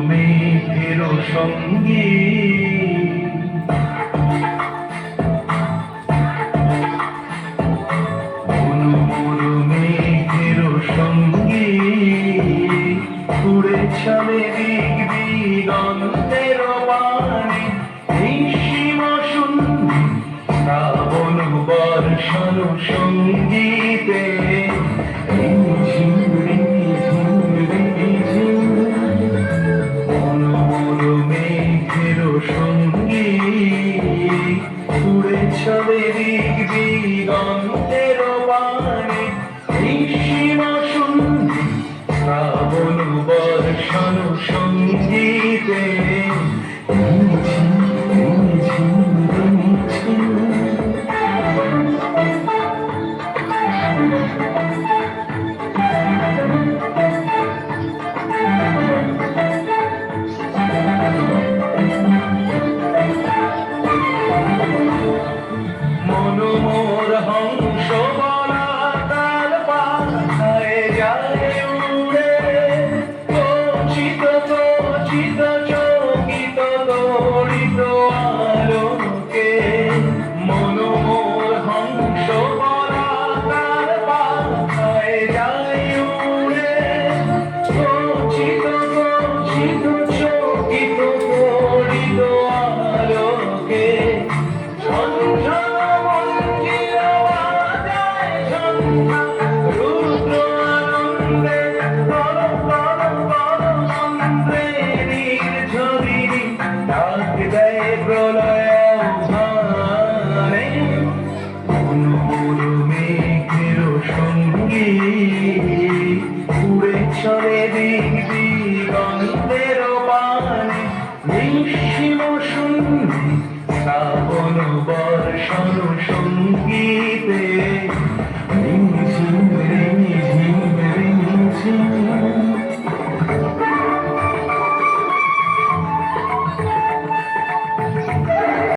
মেঘের সঙ্গী মেঘের সঙ্গী উড়ে চলে দিক দিগন্তের বাণী নিঃসীম শূন্য শ্রাবণ বর্ষণ সঙ্গীতে সঙ্গী উড়ে চলে দিক দিগন্তের বাণী নিঃসীম শূন্য শ্রাবণ বর্ষণ সঙ্গীতে মনোমোর হংস বলা তার পাথায় যায় উড়ে কচিত কচিত চকিত দড়িত আলোকে মনোমোর হংস বলা তার পাথায় যায় উড়ে কচিত কচিত চকিত দড়িত আলোকে উড়ে চলে দিক দিগন্তের বাণী নিঃসীম শূন্য শ্রাবণ বর্ষণ সঙ্গীতে রিমঝিম রিমঝিম রিমঝিম